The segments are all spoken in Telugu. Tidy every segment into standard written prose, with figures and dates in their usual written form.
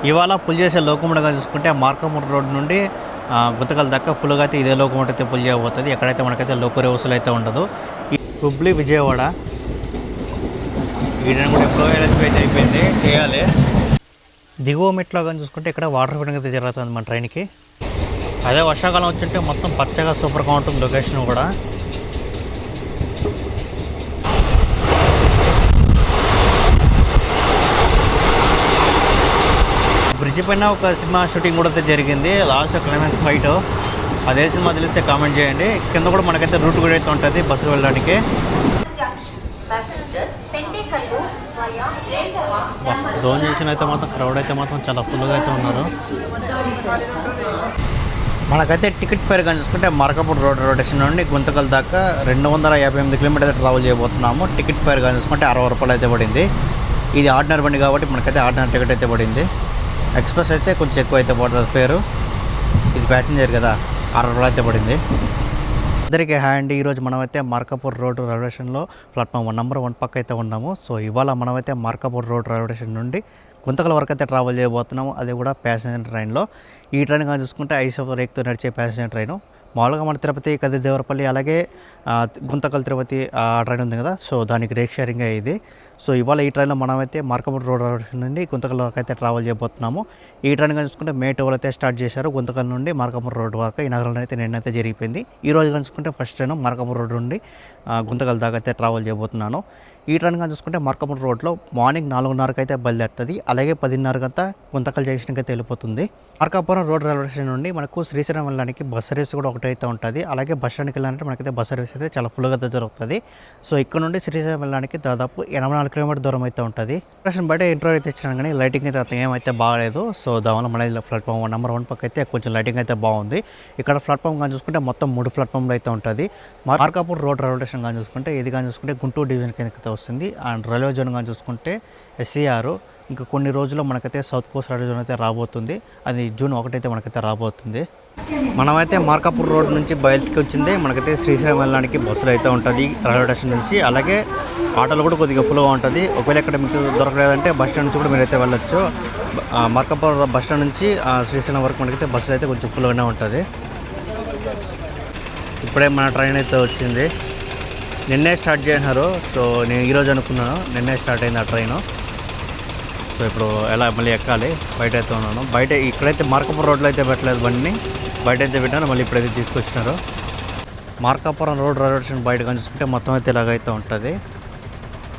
ఇవాళ పుల్ చేసే లోకమోటివ్గా చూసుకుంటే మార్కమూర్ రోడ్ నుండి గుంతకల్ దాకా ఫుల్గా అయితే ఇదే లోకమోటివ్ అయితే పుల్ చేయబోతుంది. ఎక్కడైతే మనకైతే లోకో రివర్సల్ అయితే ఉండదు. హుబ్లీ విజయవాడ ఈ ట్రైన్ కూడా ఎప్పుడో అయితే అయిపోయింది, చేయాలి. దిగువ మెట్లో కానీ చూసుకుంటే ఇక్కడ వాటర్ ఫిట్టింగ్ అయితే జరుగుతుంది మన ట్రైన్కి. అదే వర్షాకాలం వచ్చుంటే మొత్తం పచ్చగా సూపర్గా ఉంటుంది లొకేషన్ కూడా. బ్రిడ్జ్ పైన ఒక సినిమా షూటింగ్ కూడా అయితే జరిగింది, లాస్ట్ క్లైమాక్స్ ఫైట్. అదే సినిమా తెలిస్తే కామెంట్ చేయండి. కింద కూడా మనకైతే రూట్ కూడా అయితే ఉంటుంది బస్సులు వెళ్ళడానికి. ధోని చేసిన అయితే మాత్రం క్రౌడ్ అయితే మాత్రం చాలా ఫుల్గా అయితే ఉన్నారు. మనకైతే టికెట్ ఫేర్ కానీ చూసుకుంటే మార్కాపూర్ రోడ్ స్టేషన్ నుండి గుంతకల్ దాకా 258 కిలోమీటర్ ట్రావెల్ చేయబోతున్నాము. టికెట్ ఫేర్ కానీ చూసుకుంటే 60 రూపాయలు అయితే పడింది. ఇది ఆర్డినరీ బండి కాబట్టి మనకైతే ఆర్డినరీ టికెట్ అయితే పడింది. ఎక్స్ప్రెస్ అయితే కొంచెం ఎక్కువ అయితే పడుతుంది ఫేరు. ఇది ప్యాసింజర్ కదా, 60 రూపాయలు అయితే పడింది. అందరికీ హాయ్ అండి. ఈరోజు మనమైతే మార్కాపూర్ రోడ్ రైల్వే స్టేషన్లో ప్లాట్ఫామ్ నెంబర్ 1 పక్క అయితే ఉన్నాము. సో ఇవాళ మనమైతే మార్కాపూర్ రోడ్ రైల్వే స్టేషన్ నుండి గుంతకల్ వరకు అయితే ట్రావెల్ చేయబోతున్నాము. అది కూడా ప్యాసింజర్ ట్రైన్లో. ఈ ట్రైన్ కానీ చూసుకుంటే 5 రేక్తో నడిచే ప్యాసింజర్ ట్రైను. మామూలుగా మన తిరుపతి కదిదేవరపల్లి అలాగే గుంతకల్ తిరుపతి ఆ ట్రైన్ ఉంది కదా, సో దానికి రేక్ షేరింగ్ ఇది. సో ఇవాళ ఈ ట్రైన్లో మనమైతే మార్కాపూర్ రోడ్ నుండి గుంతకల్ వరకు అయితే ట్రావెల్ చేయబోతున్నాము. ఈ ట్రైన్ కానీ చూసుకుంటే మే 12 అయితే స్టార్ట్ చేశారు. గుంతకల్ నుండి మార్కాపూర్ రోడ్ వరకు ఈ నగరంలో అయితే నిన్నైతే జరిగిపోయింది. ఈ రోజు కానీ చూసుకుంటే ఫస్ట్ ట్రైన్ మార్కాపూర్ రోడ్ నుండి గుంతకల్ దాకా అయితే ట్రావెల్ చేయబోతున్నాను. ఈ ట్రైన్ కానీ చూసుకుంటే మార్కాపూర్ రోడ్లో మార్నింగ్ 4:30కి అయితే బయలుదేరుతుంది. అలాగే 10:30 గుంతకల్ జంక్షన్కి అయితే వెళ్ళిపోతుంది. మార్కాపురం రోడ్ రైల్వే స్టేషన్ నుండి మనకు శ్రీశైలం వెళ్ళడానికి బస్ సర్వీస్ కూడా ఒకటైతే ఉంటుంది. అలాగే బస్ స్టాండ్కి వెళ్ళాలంటే మనకైతే బస్ సర్వీస్ అయితే చాలా ఫుల్గా అయితే దొరుకుతుంది. సో ఇక్కడ నుండి శ్రీశైలం వెళ్ళడానికి దాదాపు 84 కిలోమీటర్ దూరం అయితే ఉంటుంది. స్టేషన్ బయట ఇంట్రో అయితే ఇచ్చినాం కానీ లైటింగ్ అయితే ఏమైతే బాగాలేదు. సో దానివల్ల మన ప్లాట్ఫామ్ నెంబర్ 1 పక్క అయితే కొంచెం లైటింగ్ అయితే బాగుంది. ఇక్కడ ప్లాట్ఫామ్ కానీ చూసుకుంటే మొత్తం 3 ప్లాట్ఫామ్లు అయితే ఉంటుంది. మార్కాపూర్ రోడ్ రైల్వే స్టేషన్ కానీ చూసుకుంటే ఇది కానీ చూసుకుంటే గుంటూరు డివిజన్ కిందకైతే వస్తుంది. అండ్ రైల్వే జోన్ కానీ చూసుకుంటే SCR. ఇంకా కొన్ని రోజుల్లో మనకైతే సౌత్ కోస్ట్ రైల్వే జోన్ అయితే రాబోతుంది. అది జూన్ 1 అయితే మనకైతే రాబోతుంది. మనమైతే మార్కాపూర్ రోడ్ నుంచి బయటకి వచ్చింది. మనకైతే శ్రీశైలం వెళ్ళడానికి బస్సులు అయితే ఉంటుంది రైల్వే స్టేషన్ నుంచి. అలాగే ఆటోలు కూడా కొద్దిగా ఫుల్గా ఉంటుంది. ఒకవేళ ఇక్కడ మీకు దొరకలేదంటే బస్ స్టాండ్ నుంచి కూడా మీరైతే వెళ్ళొచ్చు. మార్కాపూర్ బస్ స్టాండ్ నుంచి శ్రీశైలం వరకు మనకైతే బస్సులు అయితే కొంచెం ఫుల్గానే ఉంటుంది. ఇప్పుడే మన ట్రైన్ అయితే వచ్చింది. నిన్నే స్టార్ట్ చేసినారు. సో నేను ఈరోజు అనుకున్నాను, నిన్నే స్టార్ట్ అయింది ఆ ట్రైను. సో ఇప్పుడు ఎలా మళ్ళీ ఎక్కాలి. బయట అయితే ఉన్నాను. బయట ఇక్కడైతే మార్కాపురం రోడ్లో అయితే పెట్టలేదు బండిని, బయట అయితే పెట్టాను. మళ్ళీ ఇప్పుడైతే తీసుకొచ్చినారు. మార్కాపురం రోడ్ రైల్వే స్టేషన్ బయట కానీ చూసుకుంటే మొత్తం అయితే ఇలాగైతే ఉంటుంది.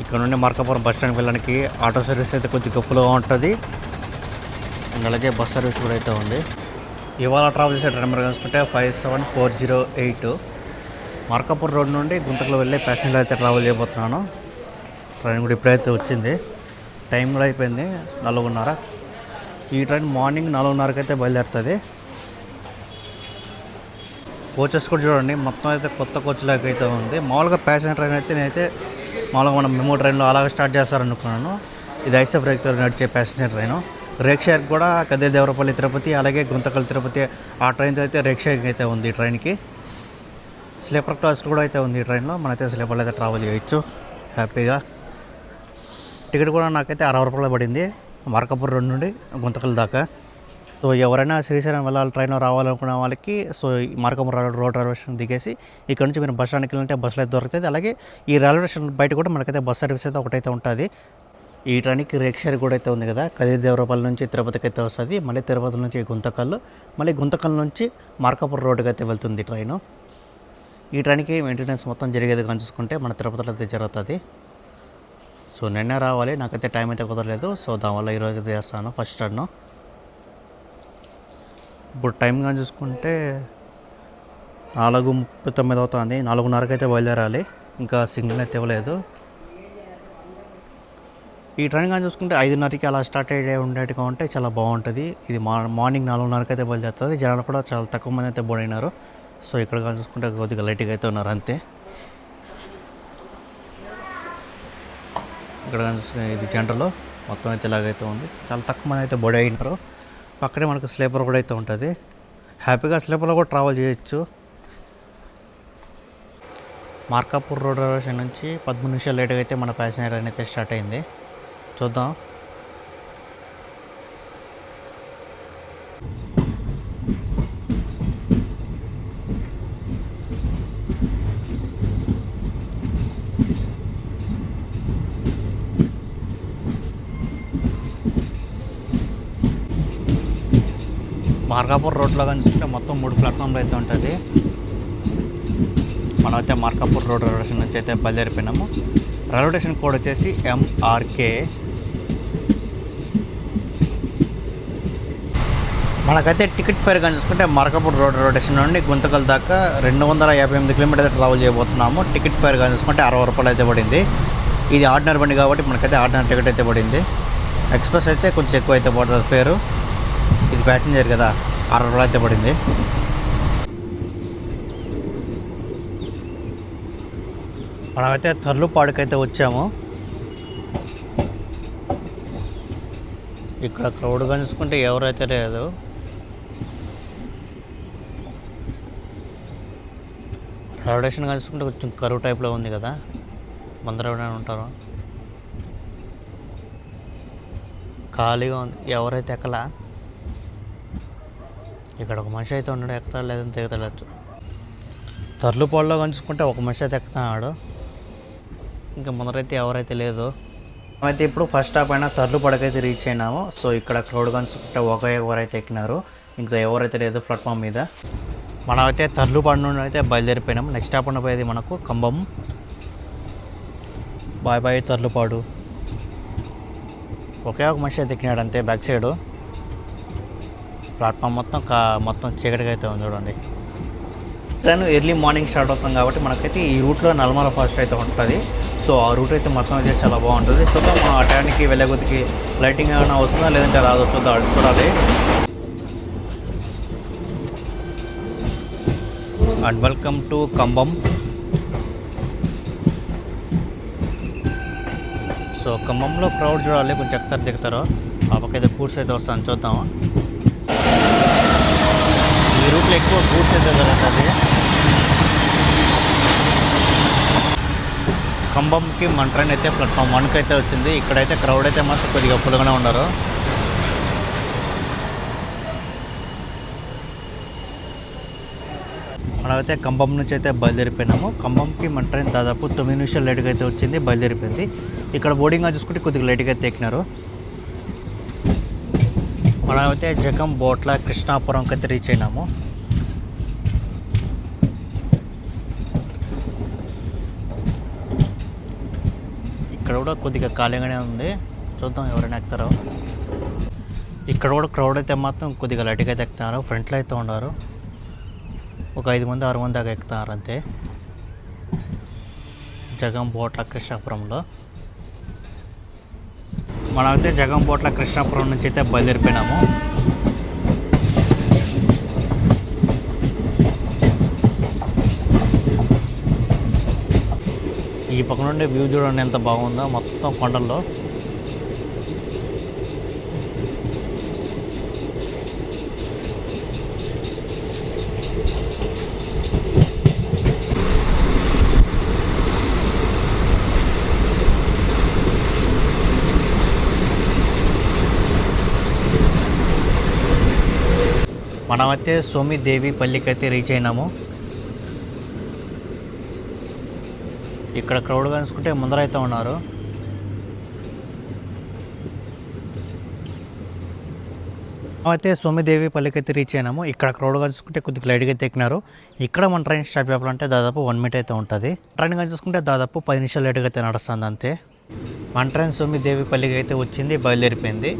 ఇక్కడ నుండి మార్కాపురం బస్ స్టాండ్కి వెళ్ళడానికి ఆటో సర్వీస్ అయితే కొంచెం ఫుల్గా ఉంటుంది. అండ్ అలాగే బస్ సర్వీస్ కూడా అయితే ఉంది. ఇవాళ ట్రావెల్ చేసే ట్రైన్ నెంబర్ చూసుకుంటే 57408. మార్కాపూర్ రోడ్ నుండి గుంతకల్ వెళ్ళే ప్యాసింజర్ అయితే ట్రావెల్ చేయబోతున్నాను. ట్రైన్ కూడా ఇప్పుడైతే వచ్చింది. టైం కూడా అయిపోయింది 4:30. ఈ ట్రైన్ మార్నింగ్ 4:30కి అయితే బయలుదేరుతుంది. కోచెస్ కూడా చూడండి, మొత్తం అయితే కొత్త కోచ్ లాగా అయితే ఉంది. మామూలుగా ప్యాసింజర్ ట్రైన్ అయితే నేనైతే మామూలుగా మనం మెమో ట్రైన్లో అలాగే స్టార్ట్ చేస్తారనుకున్నాను. ఇది ఐసెఫ్ రేక్తో నడిచే ప్యాసింజర్ ట్రైను. రేక్ షేర్ కూడా కదిదేవరపల్లి తిరుపతి అలాగే గుంతకల్ తిరుపతి ఆ ట్రైన్తో అయితే రేక్ షేరింగ్ అయితే ఉంది ఈ ట్రైన్కి. స్లీపర్ క్లాస్ కూడా అయితే ఉంది ఈ ట్రైన్లో. మనైతే స్లీపర్లో అయితే ట్రావెల్ చేయొచ్చు హ్యాపీగా. టికెట్ కూడా నాకైతే 60 రూపాయలు పడింది మార్కాపూర్ రోడ్ నుండి గుంతకల్ దాకా. సో ఎవరైనా శ్రీశైలం వెళ్ళాలి ట్రైన్లో రావాలనుకునే వాళ్ళకి so Markapur road railway station దిగేసి ఇక్కడ నుంచి మీరు బస్ స్టాండ్కి వెళ్ళాలంటే బస్సులు అయితే దొరుకుతుంది. అలాగే ఈ రైల్వే స్టేషన్ బయట కూడా మనకైతే బస్ సర్వీస్ అయితే ఒకటైతే ఉంటుంది. ఈ ట్రైన్కి రేక్ షేర్ కూడా అయితే ఉంది కదా, కదిదేవరపల్లి నుంచి తిరుపతికి అయితే వస్తుంది. మళ్ళీ తిరుపతి నుంచి గుంతకల్, మళ్ళీ గుంతకల్ నుంచి మార్కాపూర్ రోడ్డుకి అయితే వెళ్తుంది ట్రైను. ఈ ట్రైన్కి మెయింటెనెన్స్ మొత్తం జరిగేది కానీ చూసుకుంటే మన తిరుపతిలో అయితే జరుగుతుంది. సో నిన్నే రావాలి, నాకైతే టైం అయితే కుదరలేదు. సో దానివల్ల ఈరోజు అయితే చేస్తాను ఫస్ట్ టర్న్. ఇప్పుడు టైం కానీ చూసుకుంటే 4:39 అవుతుంది. 4:30కి అయితే బయలుదేరాలి. ఇంకా సిగ్నల్ అయితే ఇవ్వలేదు. ఈ ట్రైన్ కానీ చూసుకుంటే 5:30కి అలా స్టార్ట్ అయ్యే ఉండేట్టుగా ఉంటే చాలా బాగుంటుంది. ఇది మార్నింగ్ 4:30కి అయితే బయలుదేరుతుంది. జనాలు కూడా చాలా తక్కువ మంది అయితే బోర్డ్ అయినారు. సో ఇక్కడ కానీ చూసుకుంటే కొద్దిగా లైట్గా అయితే ఉన్నారు అంతే. ఇక్కడ కానీ చూసుకుంటే ఇది జనరల్ మొత్తం అయితే ఇలాగైతే ఉంది. చాలా తక్కువ మంది అయితే బోర్డ్ అయినారు. పక్కనే మనకు స్లీపర్ కూడా అయితే ఉంటుంది. హ్యాపీగా స్లీపర్లో కూడా ట్రావెల్ చేయొచ్చు. మార్కాపూర్ రోడ్ రైల్వే స్టేషన్ నుంచి 13 నిమిషాలు లేట్గా అయితే మన ప్యాసింజర్ ట్రైన్ అయితే స్టార్ట్ అయింది. చూద్దాం. మార్కాపూర్ రోడ్లో కానీ చూసుకుంటే మొత్తం 3 ప్లాట్ఫామ్లు అయితే ఉంటుంది. మనమైతే మార్కాపూర్ రోడ్ రైల్వే స్టేషన్ నుంచి అయితే బయలుదేరిపోయినాము. రైల్వే స్టేషన్ కోడ్ వచ్చేసి MRK. మనకైతే టికెట్ ఫేర్ కానీ చూసుకుంటే మార్కాపూర్ రోడ్ రైల్వే స్టేషన్ నుండి గుంతకల్ దాకా 258 కిలోమీటర్ ట్రావెల్ చేయబోతున్నాము. టికెట్ ఫేర్ కానీ చూసుకుంటే 60 రూపాయలు అయితే పడింది. ఇది ఆర్డినరీ బండి కాబట్టి మనకైతే ఆర్డినరీ టికెట్ అయితే పడింది. ఎక్స్ప్రెస్ అయితే కొంచెం ఎక్కువ అయితే పడుతుంది ఫేరు. ఇది ప్యాసింజర్ కదా, 60 రూపాయలు అయితే పడింది. మనమైతే తర్లుపాడుకైతే వచ్చాము. ఇక్కడ క్రౌడ్ కానీ చూసుకుంటే ఎవరైతే లేదు. రైల్వే స్టేషన్ కానీ చూసుకుంటే కొంచెం కరువు టైప్లో ఉంది కదా, ముందర ఎవరైనా ఉంటారు. ఖాళీగా ఉంది, ఎవరైతే ఎక్కలా. ఇక్కడ ఒక మనిషి అయితే ఉన్నాడు, ఎక్కుతాడు లేదని తెగతలేదు. తర్లుపాడులో కానీ చూసుకుంటే ఒక మనిషి అయితే ఎక్కుతున్నాడు, ఇంకా ముందరైతే ఎవరైతే లేదు. అయితే ఇప్పుడు ఫస్ట్ స్టాప్ అయినా తర్లుపాడుకైతే రీచ్ అయినాము. సో ఇక్కడ క్రౌడ్ కానీ చూసుకుంటే ఎవరైతే ఎక్కినారు, ఇంకా ఎవరైతే లేదు ప్లాట్ఫామ్ మీద. మనమైతే తర్లుపాడు నుండి అయితే బయలుదేరిపోయినాము. నెక్స్ట్ స్టాప్ ఉండబోయేది మనకు కంబం. Bye bye Tarlupadu. ఒకే ఒక మనిషి అయితే ఎక్కినాడు అంతే, బ్యాక్ సైడు. ప్లాట్ఫామ్ మొత్తం చీకటిగా అయితే ఉంది చూడండి. ట్రైన్ ఎర్లీ మార్నింగ్ స్టార్ట్ అవుతుంది కాబట్టి మనకైతే ఈ రూట్లో నల్మల ఫాస్ట్ అయితే ఉంటుంది. సో ఆ రూట్ అయితే మొత్తం అయితే చాలా బాగుంటుంది. చూద్దాం మనం ఆ టైంకి వెళ్ళే కొద్దికి లైటింగ్ ఏమైనా వస్తుందా లేదంటే రాదో చూడాలి. And welcome to Cumbum. So ఖమ్మంలో క్రౌడ్ చూడాలి, కొంచెం ఎక్కుతారు దిగుతారు. ఆ పక్క అయితే గూడ్స్ అయితే వస్తాను, చూద్దాము. ఈ రూట్లో ఎక్కువ గూడ్స్ అయితే జరుగుతుంది. ఖమ్మంకి మన ట్రైన్ అయితే ప్లాట్ఫామ్ 1కి అయితే వచ్చింది. ఇక్కడైతే క్రౌడ్ అయితే మాత్రం కొద్దిగా ఫుల్గానే ఉన్నారు. మనమైతే ఖమ్మం నుంచి అయితే బయలుదేరిపోయినాము. ఖమ్మంకి మన ట్రైన్ దాదాపు 9 నిమిషాలు లేట్గా అయితే వచ్చింది, బయలుదేరిపోయింది. ఇక్కడ బోర్డింగ్గా చూసుకుంటే కొద్దిగా లేట్గా అయితే ఎక్కినారు. మనమైతే జగం బోట్ల కృష్ణాపురంకి అయితే రీచ్ అయినాము. ఇక్కడ కూడా కొద్దిగా ఖాళీగానే ఉంది, చూద్దాం ఎవరైనా ఎక్కుతారో. ఇక్కడ కూడా క్రౌడ్ అయితే మాత్రం కొద్దిగా లైట్గా అయితే ఎక్కుతున్నారు. ఫ్రంట్లో అయితే ఉన్నారు, ఒక 5 మంది 6 మంది దాకా ఎక్కుతున్నారు అంతే. జగం బోట్ల కృష్ణాపురంలో. మనమైతే జగం బోట్ల కృష్ణాపురం నుంచి అయితే బయలుదేరిపోయినాము. ఈ పక్క నుండి వ్యూ చూడండి ఎంత బాగుందో, మొత్తం కొండల్లో. మనమైతే సోమిదేవి పల్లికి అయితే రీచ్ అయినాము. ఇక్కడ క్రౌడ్ కనుసుకుంటే ముందరైతే ఉన్నారు. అయితే సోమిదేవి పల్లికి అయితే రీచ్ అయినాము. ఇక్కడ క్రౌడ్ కనుసుకుంటే కొద్దిగా లైట్గా అయితే ఎక్కినారు. ఇక్కడ మన ట్రైన్ స్టాప్ అవ్వాలంటే దాదాపు 1 మినిట్ అయితే ఉంటుంది. ట్రైన్ కానీ చూసుకుంటే దాదాపు 10 నిమిషాలు లేట్గా అయితే నడుస్తుంది అంతే. మన ట్రైన్ సోమిదేవి పల్లికి అయితే వచ్చింది, బయలుదేరిపోయింది.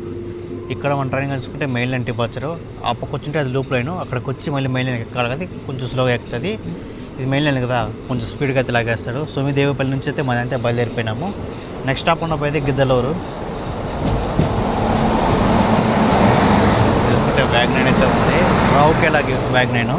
ఇక్కడ మన ట్రైన్ కలుసుకుంటే మెయిన్ లైన్ డిపార్చరు. ఆ పక్క వచ్చింటే అది లూప్ లైన్, అక్కడికి వచ్చి మళ్ళీ మెయిన్ లైన్ ఎక్కాలి కదా, కొంచెం స్లోగా ఎక్కుతుంది. ఇది మెయిన్ లైన్ కదా, కొంచెం స్పీడ్గా అయితే లాగేస్తాడు. సోమిదేవిపల్లి నుంచి అయితే మనం అయితే బయలుదేరిపోయినాము. నెక్స్ట్ స్టాప్ ఉన్నపోయితే గిద్దలూరు. చూసుకుంటే వ్యాగ్నైన్ అయితే ఉంది, రావుకేలాగే వ్యాగ్నైన్.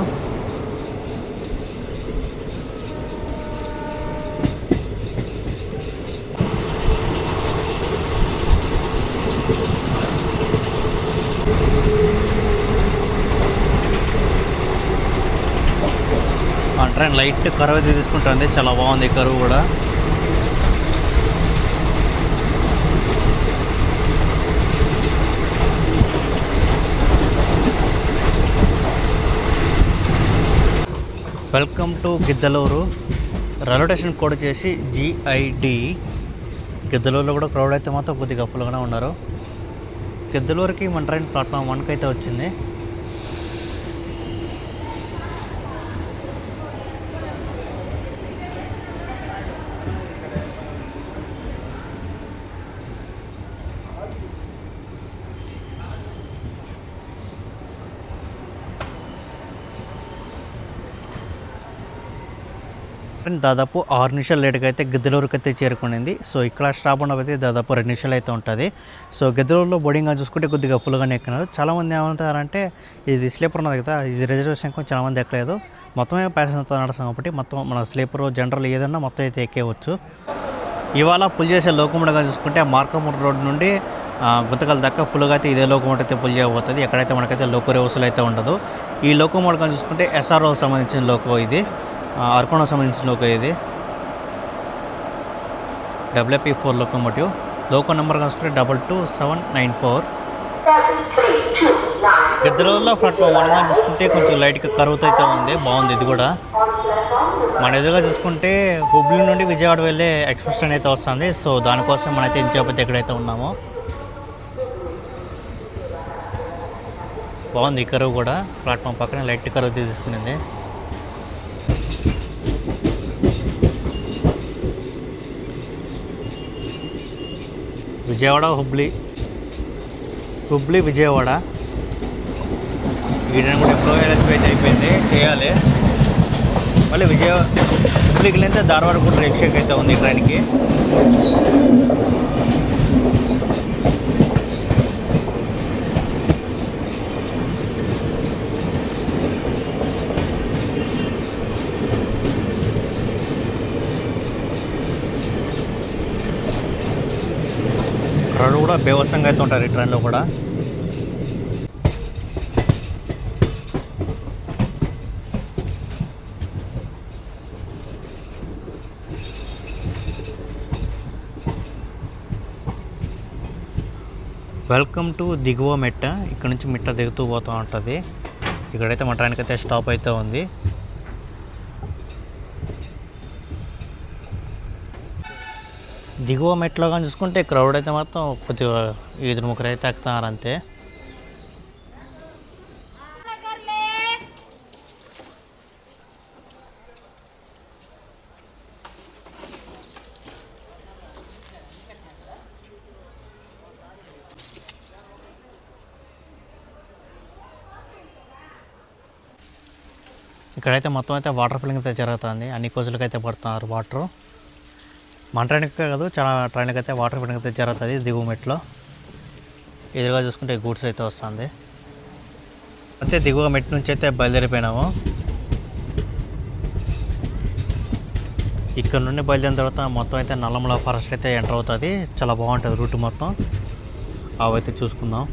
ట్రైన్ లైట్ కరువు అయితే తీసుకుంటుంది, చాలా బాగుంది కరువు కూడా. Welcome to Giddalur. Railway station code వచ్చేసి GID. గిద్దలూరులో కూడా క్రౌడ్ అయితే మాత్రం కొద్దిగా ఫుల్గానే ఉన్నారు. గిద్దలూరుకి మన ట్రైన్ ప్లాట్ఫామ్ 1కి అయితే వచ్చింది. దాదాపు 6 నిమిషాలు లేట్గా అయితే గిద్దలూరుకి అయితే చేరుకునింది. సో ఇక్కడ స్టాప్ ఉండకపోతే దాదాపు 2 నిమిషాలు అయితే ఉంటుంది. సో గిద్దలూరులో బోర్డింగ్గా చూసుకుంటే కొద్దిగా ఫుల్గానే ఎక్కినారు. చాలామంది ఏమంటారంటే ఇది స్లీపర్ ఉన్నది కదా, ఇది రిజర్వేషన్ చాలామంది ఎక్కలేదు. మొత్తమే ప్యాసింజర్తో నడుస్తాం కాబట్టి మొత్తం మన స్లీపర్ జనరల్ ఏదన్నా మొత్తం అయితే ఎక్కేయవచ్చు. ఇవాళ పుల్ చేసే లోకోమోటివ్గా చూసుకుంటే మార్కమూర్ రోడ్ నుండి గుంతకల్ దాకా ఫుల్గా అయితే ఇదే లోకోమోటివ్ అయితే పుల్ చేయబోతుంది. ఎక్కడైతే మనకైతే లోకో రివర్సల్ అయితే ఉండదు. ఈ లోకోమోటివ్గా చూసుకుంటే SRO సంబంధించిన లోకో, ఇది అర్కోణకు సంబంధించిన లోకో, ఇది WP4 లోకోమోటివ్. లోకో నెంబర్ చూసుకుంటే 22794. గిద్దలూరులో ప్లాట్ఫామ్ 1 చూసుకుంటే కొంచెం లైట్గా కరువుతో అయితే ఉంది, బాగుంది ఇది కూడా. మన ఎదురుగా చూసుకుంటే హుబ్లీ నుండి విజయవాడ వెళ్ళే ఎక్స్ప్రెస్ ట్రైన్ అయితే వస్తుంది. సో దానికోసం మనైతే ఇంచేపతి ఎక్కడైతే ఉన్నామో బాగుంది. ఈ కరువు కూడా ప్లాట్ఫామ్ పక్కన లైట్ కరువు తీసుకునింది. విజయవాడ హుబ్లీ విజయవాడ వీటిని కూడా ఎప్పుడో ఎలక్ట్రిఫై అయిపోయింది, చేయాలి. మళ్ళీ హుబ్లీకి వెళ్తే ధారవాడ కూడా రిక్షాకి అయితే ఉంది ట్రైన్కి. క్రౌడ్ కూడా బేవత్సంగా అయితే ఉంటారు ఈ ట్రైన్లో కూడా. వెల్కమ్ టు దిగువ మెట్ట. ఇక్కడ నుంచి మిట్ట దిగుతూ పోతూ ఉంటుంది. ఇక్కడైతే మన ట్రైన్కి అయితే స్టాప్ అయితే ఉంది. దిగువ మెట్లో కానీ చూసుకుంటే క్రౌడ్ అయితే మొత్తం కొద్దిగా 2-3 అయితే ఎక్కుతున్నారు అంతే. ఇక్కడైతే మొత్తం అయితే వాటర్ ఫిల్లింగ్ అయితే జరుగుతుంది. అన్ని కోజులకి అయితే పడుతున్నారు వాటరు. మన ట్రైన్కి కాదు, చాలా ట్రైన్కి అయితే వాటర్ ఫిల్లింగ్ అయితే జరుగుతుంది దిగువ మెట్లో. ఎదురుగా చూసుకుంటే గూడ్స్ అయితే వస్తుంది. అయితే దిగువ మెట్ నుంచి అయితే బయలుదేరిపోయినాము. ఇక్కడ నుండి బయలుదేరిన తర్వాత మొత్తం అయితే నల్లమల ఫారెస్ట్ అయితే ఎంటర్ అవుతుంది. చాలా బాగుంటుంది రూట్ మొత్తం. అవైతే చూసుకుందాం.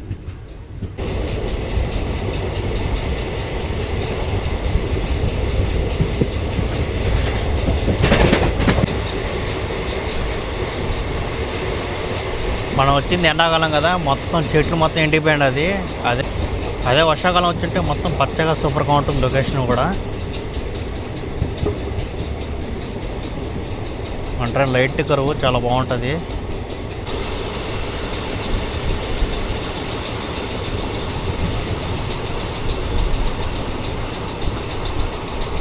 మనం వచ్చింది ఎండాకాలం కదా, మొత్తం చెట్లు మొత్తం ఎండిపోయింది. అదే వర్షాకాలం వచ్చింటే మొత్తం పచ్చగా సూపర్గా ఉంటుంది లొకేషన్ కూడా. అంటే లైట్ కరువు చాలా బాగుంటుంది.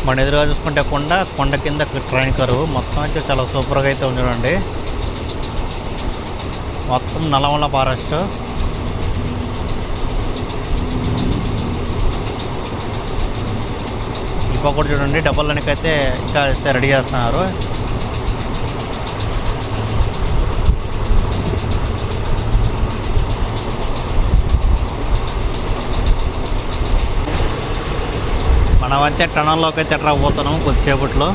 మన ఎదురుగా చూసుకుంటే కొండ కింద ట్రైన్ కరువు మొత్తం అయితే చాలా సూపర్గా అయితే ఉంది చూడండి. మొత్తం నల్లమల ఫారెస్ట్. ఇంకొకటి చూడండి, డబల్ లైన్కి అయితే ఇంకా అయితే రెడీ చేస్తున్నారు. మనమైతే టనల్లోకి అయితే ఎట్లా పోతున్నాము కొద్దిసేపట్లో.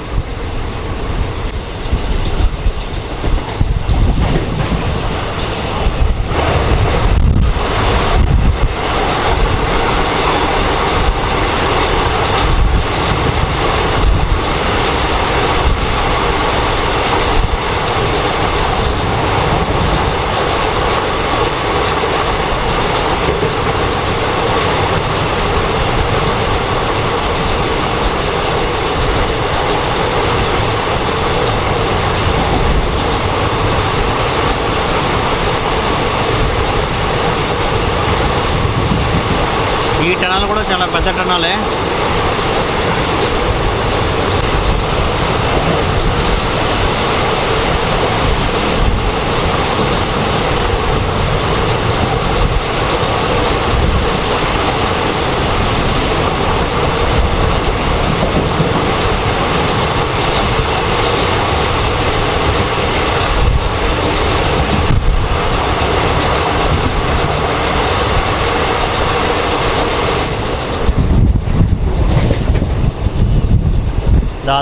ఈ టనల్ కూడా చాలా పెద్ద టనలే.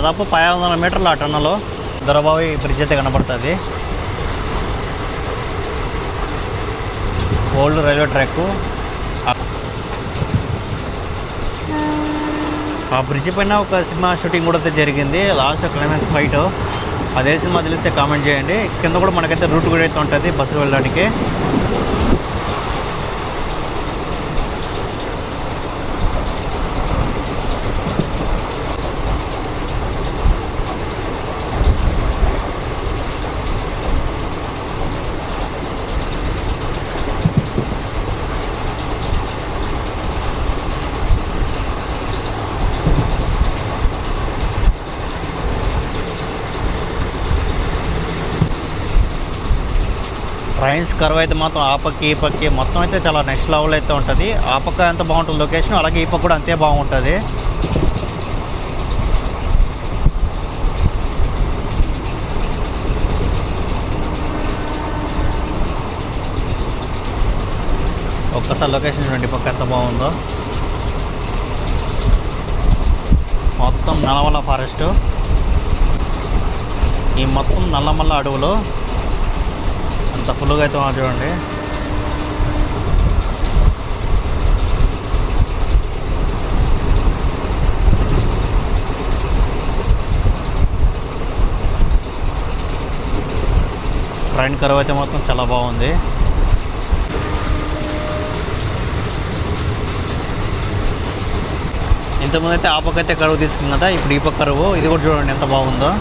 దాదాపు 500 మీటర్ల ఆ టన్నలో దొరబావి బ్రిడ్జ్ అయితే కనబడుతుంది. Old railway track. ఆ బ్రిడ్జ్ పైన ఒక సినిమా షూటింగ్ కూడా అయితే జరిగింది. Last climax fight. అదే సినిమా తెలిస్తే కామెంట్ చేయండి. కింద కూడా మనకైతే రూట్ కూడా అయితే ఉంటుంది బస్సులు వెళ్ళడానికి. ట్రైన్స్ కర్వ్ అయితే మాత్రం ఆ పక్క ఈ పక్కకి మొత్తం అయితే చాలా నెక్స్ట్ లెవెల్ అయితే ఉంటుంది. ఆ పక్క ఎంత బాగుంటుంది లొకేషన్, అలాగే ఈ పక్క కూడా అంతే బాగుంటుంది. ఒక్కసారి లొకేషన్ చూడండి పక్క ఎంత బాగుందో. మొత్తం నల్లమల్ల ఫారెస్ట్, ఈ మొత్తం నల్లమల్ల అడవులు అంత ఫుల్గా అయితే చూడండి. ట్రైన్ కర్వ్ అయితే మొత్తం చాలా బాగుంది. ఇంతకుముందు అయితే ఆ పక్క అయితే కరువు తీసుకుంది కదా, ఇప్పుడు ఈ పక్క కరువు. ఇది కూడా చూడండి ఎంత బాగుందో.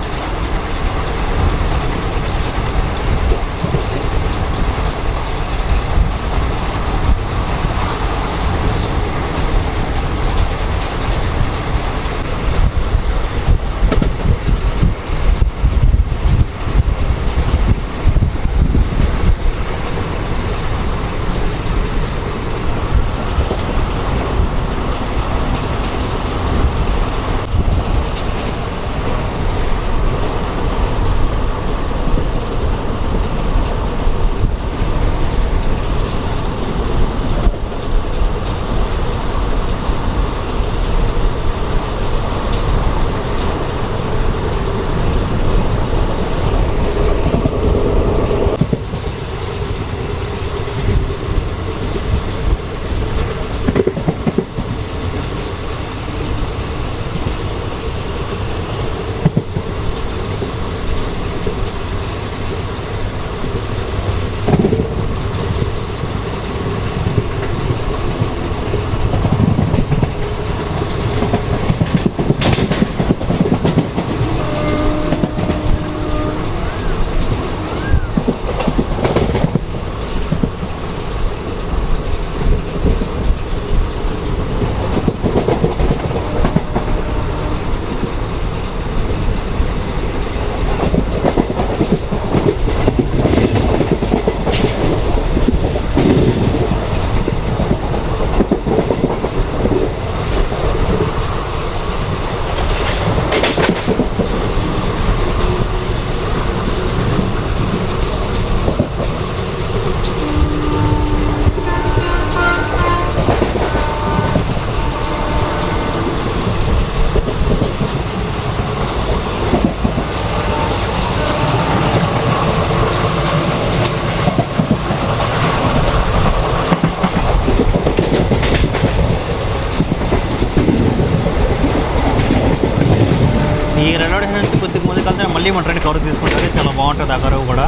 ఈ రైల్వే స్టేషన్ నుంచి కొద్దిగా ముందుకు వెళ్తే మళ్ళీ మన ట్రైన్ కవర్ తీసుకుంటుంది. చాలా బాగుంటుంది ఆ కరువు కూడా.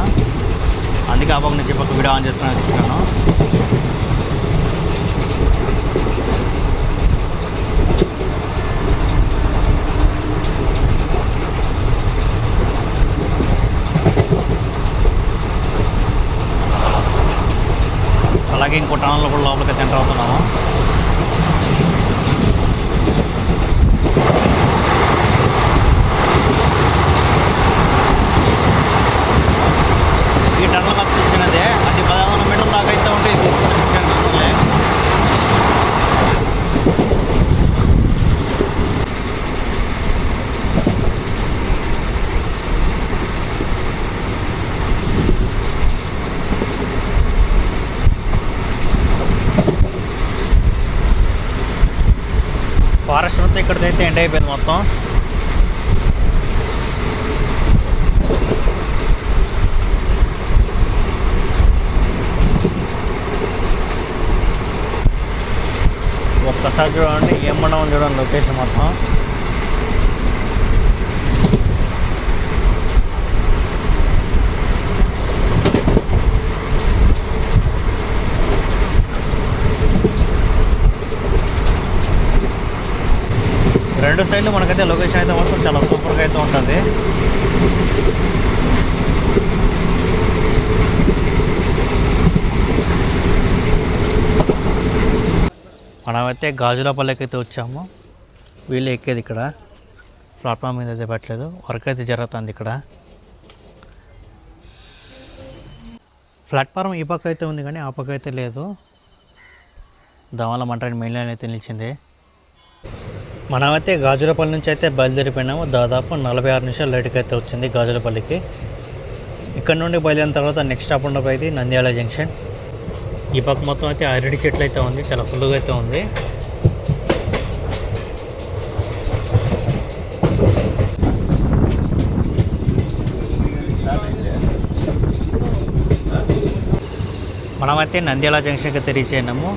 అందుకే ఆ పక్క నుంచి పక్క వీడియో ఆన్ చేసుకుని వచ్చాను. అలాగే ఇంకో టనల్లో కూడా లోపలికి ఎంటర్ అవుతున్నాము. ఈ టన్నల్ ఖర్చు వచ్చినదే అది 1500 మీటర్ల దాకా అయితే ఉంటుంది. టన్నలే ఫారెస్ట్ మొత్తం ఇక్కడికైతే ఎండ్ అయిపోయింది మొత్తం. ఒకసారి చూడండి ఏమన్నా ఉంది చూడండి లొకేషన్ మొత్తం. రెండు సైడ్లు మనకైతే లొకేషన్ అయితే మొత్తం చాలా సూపర్గా అయితే ఉంటుంది. మనమైతే గాజులపల్లికి అయితే వచ్చాము. వీళ్ళు ఎక్కేది ఇక్కడ ప్లాట్ఫామ్ మీద అయితే పెట్టలేదు, వర్క్ అయితే జరుగుతుంది ఇక్కడ. ప్లాట్ఫామ్ ఈ పక్క అయితే ఉంది కానీ ఆ పక్క అయితే లేదు. దానివల్ల మన ట్రైన్ మెయిన్ లైన్ అయితే నిలిచింది. మనమైతే గాజులపల్లి నుంచి అయితే బయలుదేరిపోయినాము. దాదాపు 46 నిమిషాలు లేట్కి అయితే వచ్చింది గాజులపల్లికి. ఇక్కడ నుండి బయలుదేరిన తర్వాత నెక్స్ట్ స్టాప్ ఉండబోయేది నంద్యాల జంక్షన్. ఈ పక్క మొత్తం అయితే అరటి చెట్లు అయితే ఉంది, చాలా ఫుల్గా అయితే ఉంది. మనమైతే నంద్యాల జంక్షన్కి అయితే రీచ్ అయినాము.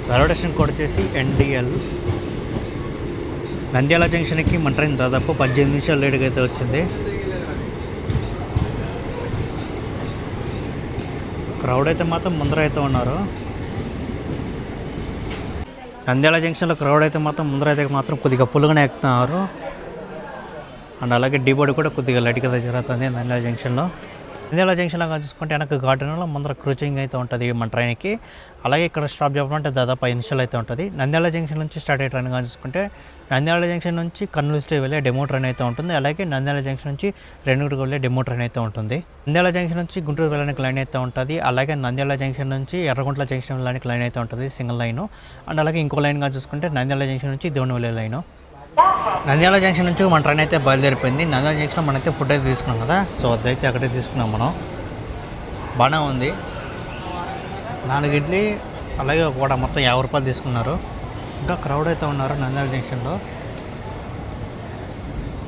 రైల్వే స్టేషన్ కోడ్ వచ్చేసి NDL. నంద్యాల జంక్షన్కి మన ట్రైన్ దాదాపు 18 నిమిషాలు లేట్గా అయితే వచ్చింది. క్రౌడ్ అయితే మాత్రం ముందర అయితే ఉన్నారు. నంద్యాల జంక్షన్లో క్రౌడ్ అయితే మాత్రం కొద్దిగా ఫుల్గానే ఎక్కుతున్నారు. అండ్ అలాగే డీబోర్డ్ కూడా కొద్దిగా లైట్గా జరుగుతుంది నంద్యాల జంక్షన్లో. నంద్యాల జంక్షన్లో చూసుకుంటే వెనక గార్డెన్లో ముందర క్రూచింగ్ అయితే ఉంటుంది మన ట్రైన్కి. అలాగే ఇక్కడ స్టాప్ చెప్పాలంటే దాదాపు 5 నిమిషాలు అయితే ఉంటుంది. నంద్యాల జంక్షన్ నుంచి స్టార్ట్ అయ్యే ట్రైన్ చూసుకుంటే నంద్యాల జంక్షన్ నుంచి కర్నూలు స్టే వెళ్ళే డెమో ట్రైన్ అయితే ఉంటుంది. అలాగే నంద్యాల జంక్షన్ నుంచి రేణుగుంటకు వెళ్ళే డెమో ట్రైన్ అయితే ఉంటుంది. నంద్యాల జంక్షన్ నుంచి గుంటూరు వెళ్ళడానికి లైన్ అయితే ఉంటుంది. అలాగే నంద్యాల జంక్షన్ నుంచి ఎర్రగుంట్ల జంక్షన్ వెళ్ళడానికి లైన్ అయితే ఉంటుంది, సింగిల్ లైను. అండ్ అలాగే ఇంకో లైన్గా చూసుకుంటే నంద్యాల జంక్షన్ నుంచి దేవుని వెళ్ళే లైను. నంద్యాల జంక్షన్ నుంచి మన ట్రైన్ అయితే బయలుదేరిపోయింది. నంద్యాల జంక్షన్లో మనైతే ఫుడ్ అయితే తీసుకున్నాం కదా, సో అదైతే అక్కడే తీసుకున్నాం మనం. బాగానే ఉంది. 4 ఇడ్లీ అలాగే ఒక వడ మొత్తం 50 రూపాయలు తీసుకున్నారు. ఇంకా క్రౌడ్ అయితే ఉన్నారు నంద్యాల జంక్షన్లో.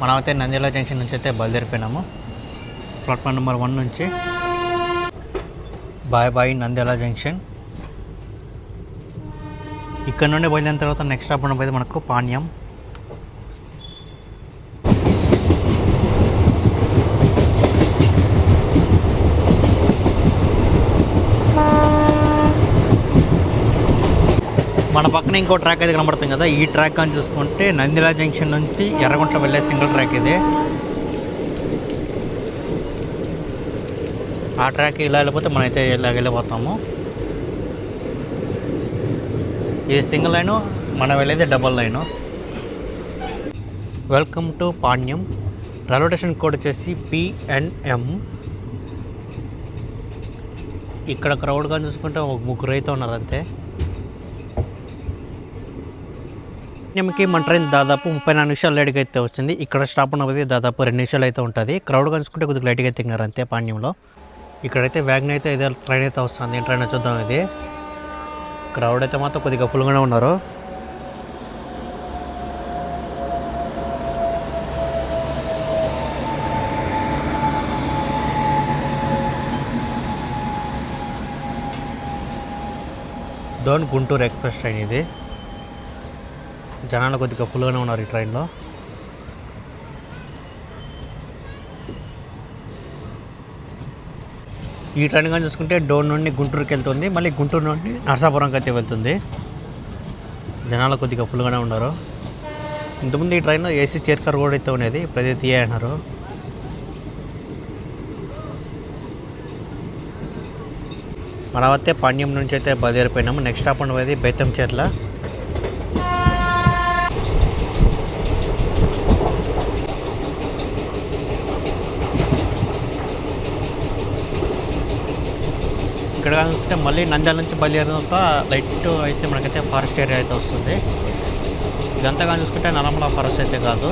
మనమైతే నంద్యాల జంక్షన్ నుంచి అయితే బయలుదేరిపోయినాము. ప్లాట్ఫామ్ నెంబర్ 1 నుంచి. Bye Nandyal junction. ఇక్కడ నుండి బయలుదేరిన తర్వాత నెక్స్ట్ స్టాప్ ఉండబోయేది మనకు పాణ్యం. మన పక్కన ఇంకో ట్రాక్ అయితే కనబడుతుంది కదా, ఈ ట్రాక్ అని చూసుకుంటే నంద్యాల జంక్షన్ నుంచి ఎర్రగుంట్ల వెళ్ళే సింగిల్ ట్రాక్ ఇది. ఆ ట్రాక్ ఇలా వెళ్ళిపోతే మనమైతే ఇలా వెళ్ళిపోతాము. ఇది సింగిల్ లైను, మనం వెళ్ళేది double line. Welcome to Panyam. Railway station code వచ్చేసి PNM. ఇక్కడ క్రౌడ్గా చూసుకుంటే ఒక 3 అయితే ఉన్నారు అంతే. పాణ్యంకి మన ట్రైన్ దాదాపు 34 నిమిషాలు లేట్గా అయితే వచ్చింది. ఇక్కడ స్టాప్ ఉన్నది దాదాపు 2 నిమిషాలు అయితే ఉంటుంది. క్రౌడ్గా చూసుకుంటే కొద్దిగా లైట్గా అయితే తిన్నారు అంతే పాణ్యంలో. ఇక్కడైతే వ్యాగన్ అయితే ఇదే ట్రైన్ అయితే వస్తుంది. ట్రైన్ చూద్దాం. ఇది క్రౌడ్ అయితే మాత్రం కొద్దిగా ఫుల్గానే ఉన్నారు. దోన్ గుంటూరు ఎక్స్ప్రెస్ ట్రైన్ ఇది. జనాలు కొద్దిగా ఫుల్గానే ఉన్నారు ఈ ట్రైన్లో. ఈ ట్రైన్ కానీ చూసుకుంటే డోన్ నుండి గుంటూరుకి వెళ్తుంది, మళ్ళీ గుంటూరు నుండి నరసాపురంకి అయితే వెళ్తుంది. జనాలు కొద్దిగా ఫుల్గానే ఉన్నారు. ఇంతకుముందు ఈ ట్రైన్లో AC చైర్ కార్ కూడా అయితే ఉండేది, ఇప్పుడైతే తీయన్నారు. మనమైతే పాణ్యం నుంచి అయితే బయలుదేరిపోయినాము. నెక్స్ట్ స్టాప్ ఉండేది బేతంచెర్ల. ఇక్కడ చూస్తే మళ్ళీ నంద్యాల నుంచి బయలుదేరిన తర్వాత లైట్ అయితే మనకైతే ఫారెస్ట్ ఏరియా అయితే వస్తుంది. ఇదంతా కానీ చూసుకుంటే నల్లమల ఫారెస్ట్ అయితే కాదు.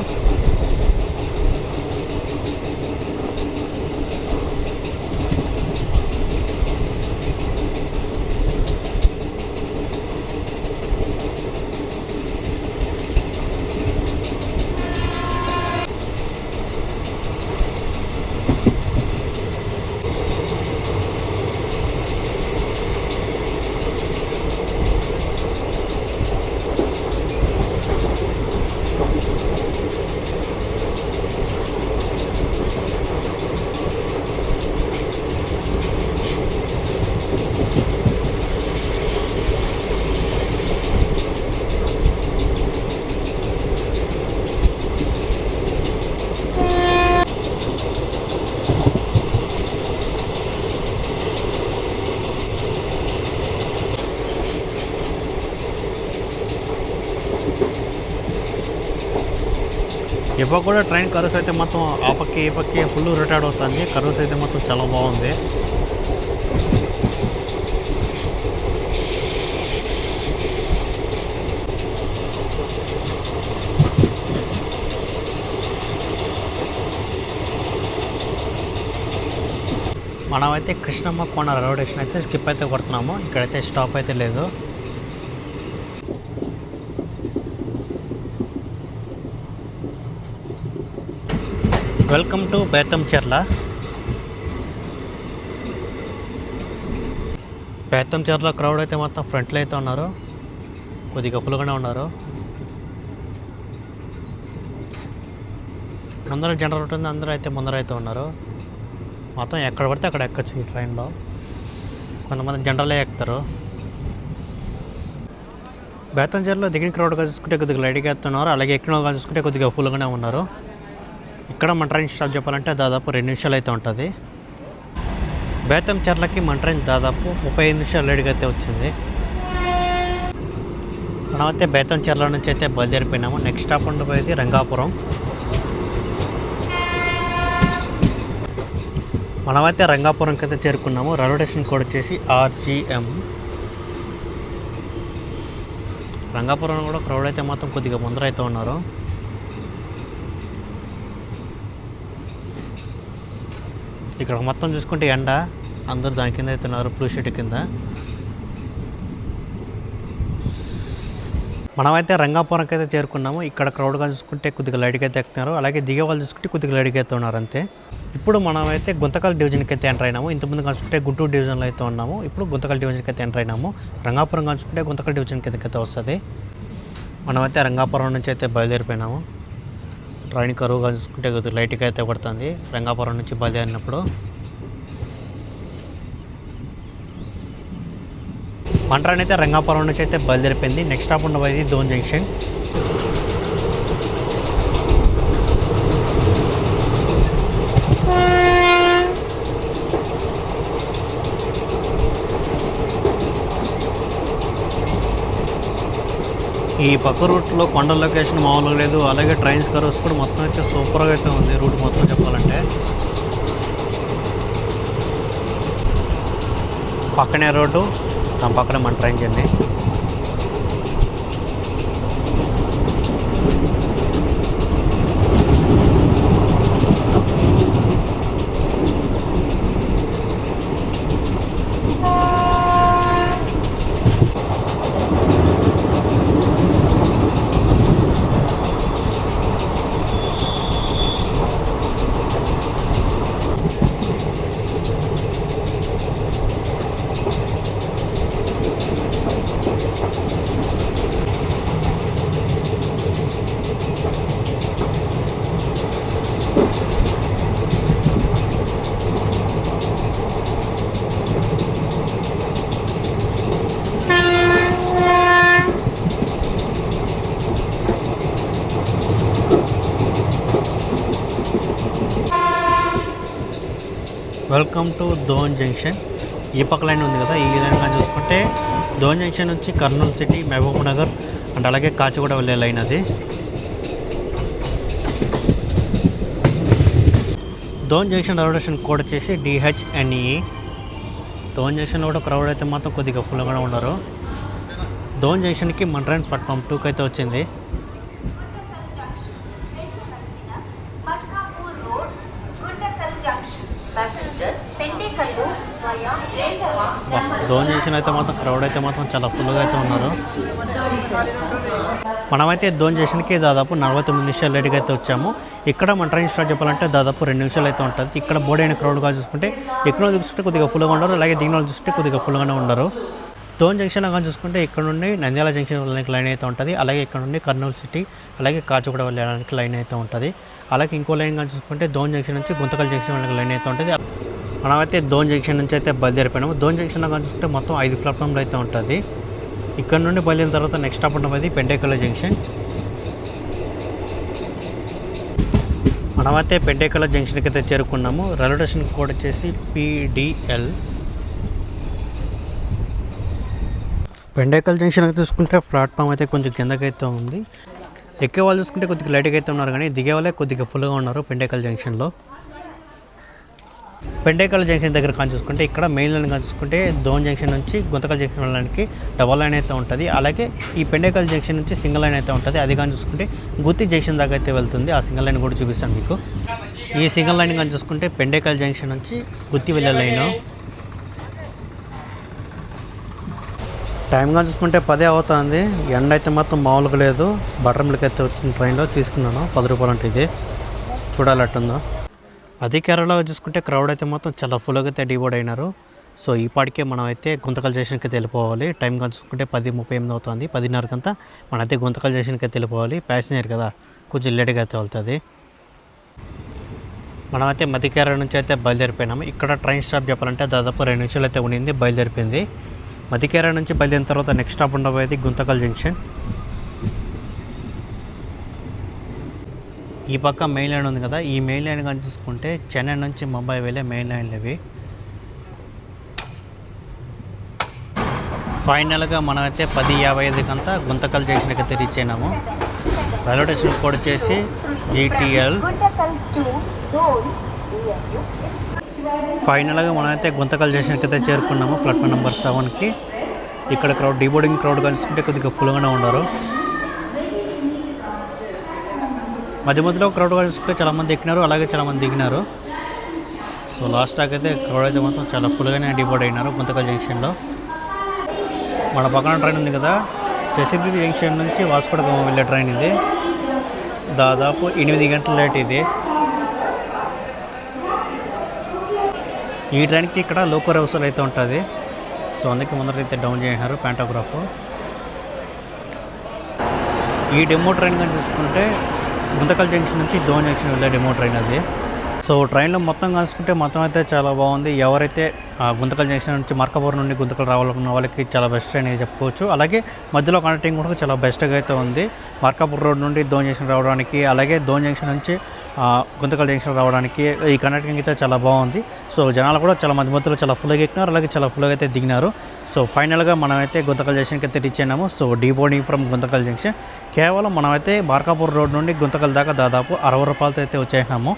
ఇప్పుడు కూడా ట్రైన్ కర్వ్స్ అయితే మొత్తం ఆ పక్కి ఈ పక్కి ఫుల్ రొటేట్ అవుతుంది. కర్వ్స్ అయితే మొత్తం చాలా బాగుంది. మనమైతే కృష్ణమ్మ కోన రైల్వే స్టేషన్ అయితే స్కిప్ అయితే కొడుతున్నాము. ఇక్కడైతే స్టాప్ అయితే లేదు. Welcome to Betamcherla. Betamcherla crowd అయితే మొత్తం ఫ్రంట్లో అయితే ఉన్నారు. కొద్దిగా ఫుల్గానే ఉన్నారు. ముందర జనరల్ ఉంటుంది, అందరూ అయితే ముందర అయితే ఉన్నారు. మొత్తం ఎక్కడ పడితే అక్కడ ఎక్కొచ్చు ఈ ట్రైన్లో. కొంతమంది జనరలే ఎక్కుతారు. బేతంచెర్లో దిగిన క్రౌడ్గా చూసుకుంటే కొద్దిగా లైట్గా ఎత్తున్నారు. అలాగే ఎక్కిన వాళ్ళు చూసుకుంటే కొద్దిగా ఫుల్గానే ఉన్నారు. ఇక్కడ మన ట్రైన్ స్టాప్ చెప్పాలంటే దాదాపు 2 నిమిషాలు అయితే ఉంటుంది. బేతంచెర్లకి మన ట్రైన్ దాదాపు 35 నిమిషాలు లేట్గా అయితే వచ్చింది. మనమైతే బేతంచెర్ల నుంచి అయితే బయలుదేరిపోయినాము. నెక్స్ట్ స్టాప్ ఉండిపోయేది రంగాపురం. మనమైతే రంగాపురంకి అయితే చేరుకున్నాము. రైల్వే స్టేషన్ కోడ్ వచ్చేసి RGM. రంగాపురం కూడా క్రౌడ్ అయితే మొత్తం కొద్దిగా ముందర అయితే ఉన్నారు. ఇక్కడ మొత్తం చూసుకుంటే ఎండ, అందరూ దాని కింద అయితే ఉన్నారు, బ్లూ షీట్ కింద. మనమైతే రంగాపురంకి అయితే చేరుకున్నాము. ఇక్కడ క్రౌడ్గా చూసుకుంటే కొద్దిగా లైట్గా అయితే ఎక్కుతున్నారు. అలాగే దిగే వాళ్ళు చూసుకుంటే కొద్దిగా లైట్గా అయితే ఉన్నారు అంతే. ఇప్పుడు మనమైతే గుంతకల్ డివిజన్కి అయితే ఎంటర్ అయినాము. ఇంతకుముందు కలుసుకుంటే గుంటూరు డివిజన్లో అయితే ఉన్నాము. ఇప్పుడు గుంతకల్ డివిజన్కి అయితే ఎంటర్ అయినాము. రంగాపురం కలుసుకుంటే గుంతకల్ డివిజన్కి అయితే వస్తుంది. మనమైతే రంగాపురం నుంచి అయితే బయలుదేరిపోయినాము. ట్రైన్ కరువుగా చూసుకుంటే కొద్దిగా లైట్గా అయితే కొడుతుంది రంగాపురం నుంచి బయలుదేరినప్పుడు. మన ట్రైన్ అయితే రంగాపురం నుంచి అయితే బయలుదేరిపోయింది. నెక్స్ట్ స్టాప్ ఉండబోయేది దోన్ జంక్షన్. ఈ పక్క రూట్లో కొండల లొకేషన్ మామూలుగా లేదు. అలాగే ట్రైన్స్ కర్వ్స్ కూడా మొత్తం అయితే సూపర్గా అయితే ఉంది రూట్ మొత్తం చెప్పాలంటే. పక్కనే రోడ్డు, దాని పక్కనే మన train journey. Welcome to Dhone junction. ఈ పక్క లైన్ ఉంది కదా, ఈ లైన్ కానీ చూసుకుంటే దోన్ జంక్షన్ నుంచి కర్నూలు సిటీ, మహబూబ్ నగర్ అండ్ అలాగే కాచిగూడ వెళ్ళే లైన్ అది. Dhone junction railway station code వచ్చేసి DHNE. దోన్ జంక్షన్లో కూడా క్రౌడ్ అయితే మాత్రం కొద్దిగా ఫుల్గా ఉన్నారు. దోన్ జంక్షన్కి మన ట్రైన్ ప్లాట్ఫామ్ 2కి అయితే వచ్చింది. దోన్ జంక్షన్ అయితే మాత్రం క్రౌడ్ అయితే మాత్రం చాలా ఫుల్గా అయితే ఉన్నారు. మనమైతే దోన్ జంక్షన్కి దాదాపు 49 నిమిషాలు లేట్గా అయితే వచ్చాము. ఇక్కడ మన ట్రైన్ స్టార్ట్ చెప్పాలంటే దాదాపు 2 నిమిషాలు అయితే ఉంటుంది. ఇక్కడ బోర్డు అయిన క్రౌడ్గా చూసుకుంటే ఎక్కడ చూసుకుంటే కొద్దిగా ఫుల్గా ఉండరు, అలాగే దిగిన వాళ్ళు చూసుకుంటే కొద్దిగా ఫుల్గానే ఉండరు. దోన్ జంక్షన్లో కానీ చూసుకుంటే ఇక్కడ నుండి నంద్యాల జంక్షన్ వెళ్ళడానికి లైన్ అయితే ఉంటుంది. అలాగే ఇక్కడ నుండి కర్నూలు సిటీ అలాగే కాచిగూడ వెళ్ళడానికి లైన్ అయితే ఉంటుంది. అలాగే ఇంకో లైన్ కానీ చూసుకుంటే దోన్ జంక్షన్ నుంచి గుంతకల్ జంక్షన్ వెళ్ళడానికి లైన్ అయితే ఉంటుంది. మనమైతే దోన్ జంక్షన్ నుంచి అయితే బయలుదేరిపోయినాము. దోన్ జంక్షన్లో కానీ చూసుకుంటే మొత్తం 5 ప్లాట్ఫామ్లు అయితే ఉంటుంది. ఇక్కడ నుండి బయలుదేరిన తర్వాత నెక్స్ట్ స్టాప్ ఉంటుంది పెండేకల్ జంక్షన్. మనమైతే పెండేకల్ జంక్షన్కి అయితే చేరుకున్నాము. రైల్వే స్టేషన్ కోడ్ వచ్చేసి PDL. పెండేకల్ జంక్షన్ అయితే చూసుకుంటే ప్లాట్ఫామ్ అయితే కొంచెం కిందకైతే ఉంది. ఎక్కే వాళ్ళు చూసుకుంటే కొద్దిగా లైట్గా అయితే ఉన్నారు, కానీ దిగే వాళ్ళే కొద్దిగా ఫుల్గా ఉన్నారు పెండేకల్ జంక్షన్లో. పెండేకల్ జంక్షన్ దగ్గర కానీ చూసుకుంటే ఇక్కడ మెయిన్ లైన్ కానీ చూసుకుంటే దోన్ జంక్షన్ నుంచి గుంతకల్ జంక్షన్ వెళ్ళడానికి డబల్ లైన్ అయితే ఉంటుంది. అలాగే ఈ పెండేకల్ జంక్షన్ నుంచి సింగిల్ లైన్ అయితే ఉంటుంది. అది కానీ చూసుకుంటే గుత్తి జంక్షన్ దాకా అయితే వెళ్తుంది. ఆ సింగిల్ లైన్ కూడా చూపిస్తాను మీకు. ఈ సింగిల్ లైన్ కానీ చూసుకుంటే పెండేకల్ జంక్షన్ నుంచి గుత్తి వెళ్ళే లైను. టైం కానీ చూసుకుంటే 10 అవుతుంది. ఎండ అయితే మొత్తం మామూలుగా లేదు. బటర్ మిల్క్ అయితే వచ్చిన ట్రైన్లో తీసుకున్నాను. 10 రూపాయలు అంటే ఇది చూడాలట్టుందో. అది కేరళ చూసుకుంటే క్రౌడ్ అయితే మొత్తం చాలా ఫుల్గా అయితే డివోడ్ అయినారు. సో ఈ పాటికే మనం అయితే గుంతకల్ జంక్షన్కి అయితే వెళ్ళిపోవాలి. టైం కానీ చూసుకుంటే 10:38 అవుతుంది. 10:30 మనం అయితే గుంతకల్ జంక్షన్కి అయితే వెళ్ళిపోవాలి. ప్యాసింజర్ కదా కొంచెం లేట్గా అయితే వెళ్తుంది. మనమైతే మధ్య కేరళ నుంచి అయితే బయలుదేరిపోయినాము. ఇక్కడ ట్రైన్ స్టాప్ చెప్పాలంటే దాదాపు 2 నిమిషాలు అయితే ఉండింది, బయలుదేరిపోయింది. మధ్య కేరళ నుంచి బయలుదేరిన తర్వాత నెక్స్ట్ స్టాప్ ఉండబోయేది గుంతకల్ జంక్షన్. ఈ పక్క మెయిన్ లైన్ ఉంది కదా, ఈ మెయిన్ లైన్ కానీ చూసుకుంటే చెన్నై నుంచి ముంబై వెళ్ళే మెయిన్ లైన్లు ఇవి. ఫైనల్గా మనమైతే 10:55 గుంతకల్ జంక్షన్కి అయితే రీచ్ అయినాము. రైల్వే స్టేషన్ కోడ్ వచ్చేసి GTL. ఫైనల్గా మనమైతే గుంతకల్ జంక్షన్కి అయితే చేరుకున్నాము, ప్లాట్ఫామ్ నెంబర్ 7కి. ఇక్కడ క్రౌడ్ డీబోర్డింగ్ క్రౌడ్ కలుసుకుంటే కొద్దిగా ఫుల్గానే ఉన్నారు. మధ్య మధ్యలో క్రౌడ్ కలుసుకుంటే చాలామంది ఎక్కినారు, అలాగే చాలామంది దిగినారు. సో లాస్ట్ దాకా అయితే క్రౌడ్ అయితే మొత్తం చాలా ఫుల్గానే డిబోర్డ్ అయినారు గుంతకల్ జంక్షన్లో. మన పక్కన ట్రైన్ ఉంది కదా, చసిద్ది జంక్షన్ నుంచి వాస్కోడ గామ వెళ్ళే ట్రైన్ ఇది. దాదాపు 8 గంటల లేట్ ఇది. ఈ ట్రైన్కి ఇక్కడ లోకో రివర్సల్ అయితే ఉంటుంది. సో అందుకే ముందరైతే డౌన్ చేసినారు ప్యాంటోగ్రాఫ్. ఈ డెమో ట్రైన్ కానీ చూసుకుంటే గుంతకల్ జంక్షన్ నుంచి దోన్ జంక్షన్ వెళ్ళే డెమో ట్రైన్ అది. సో ట్రైన్లో మొత్తం కలుసుకుంటే మొత్తం అయితే చాలా బాగుంది. ఎవరైతే గుంతకల్ జంక్షన్ నుంచి మార్కాపూర్ నుండి గుంతకల్ రావాలనుకున్న వాళ్ళకి చాలా బెస్ట్ ట్రైన్ అని చెప్పుకోవచ్చు. అలాగే మధ్యలో కనెక్టింగ్ కూడా చాలా బెస్ట్గా అయితే ఉంది. మార్కాపూర్ రోడ్ నుండి దోన్ జంక్షన్ రావడానికి, అలాగే దోన్ జంక్షన్ నుంచి గుంతకల్ జంక్షన్ రావడానికి ఈ కనెక్టింగ్ అయితే చాలా బాగుంది. సో జనాలు కూడా చాలా మధ్యలో చాలా ఫుల్గా ఎక్కినారు, అలాగే చాలా ఫుల్గా అయితే దిగినారు. సో ఫైనల్గా మనమైతే గుంతకల్ జంక్షన్కి అయితే రీచ్ అయినాము. So deboarding from Guntakal junction కేవలం మనమైతే మార్కాపూర్ రోడ్ నుండి గుంతకల్ దాకా దాదాపు 60 రూపాయలతో అయితే వచ్చేసినాము.